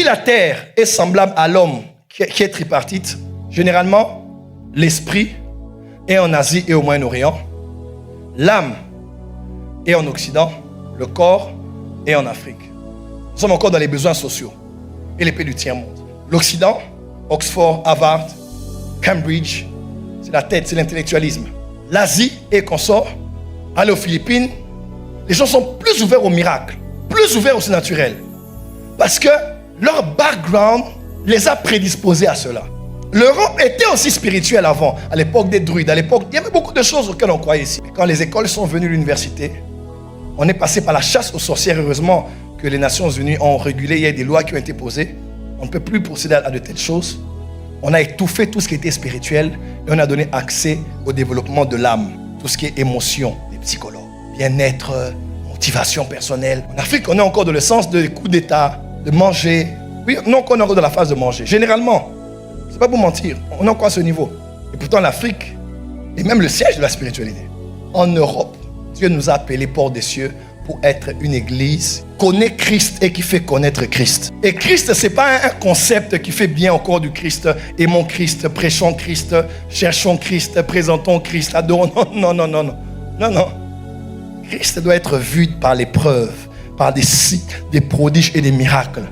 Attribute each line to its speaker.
Speaker 1: Si la terre est semblable à l'homme qui est tripartite, généralement, l'esprit est en Asie et au Moyen-Orient, l'âme est en Occident, le corps est en Afrique. Nous sommes encore dans les besoins sociaux et les pays du tiers-monde. L'Occident, Oxford, Harvard, Cambridge, c'est la tête, c'est l'intellectualisme. L'Asie et consorts, aller aux Philippines, les gens sont plus ouverts aux miracles, plus ouverts au surnaturel. Parce que leur background les a prédisposés à cela. L'Europe était aussi spirituelle avant, à l'époque des druides, à l'époque, il y avait beaucoup de choses auxquelles on croyait ici. Quand les écoles sont venues à l'université, on est passé par la chasse aux sorcières. Heureusement que les Nations Unies ont régulé, il y a des lois qui ont été posées. On ne peut plus procéder à de telles choses. On a étouffé tout ce qui était spirituel et on a donné accès au développement de l'âme, tout ce qui est émotion, les psychologues, bien-être, motivation personnelle. En Afrique, on est encore dans le sens de coup d'État, de manger. Oui, non, on est encore dans la phase de manger. Généralement, c'est pas pour mentir, on est encore à ce niveau. Et pourtant, l'Afrique est même le siège de la spiritualité. En Europe, Dieu nous a appelés porte des cieux pour être une église qui connaît Christ et qui fait connaître Christ. Et Christ, ce n'est pas un concept qui fait bien au corps du Christ. Aimons Christ, prêchons Christ, cherchons Christ, présentons Christ, adorons. Non, non, non, non, non, non. Christ doit être vu par l'épreuve, par des signes, des prodiges et des miracles.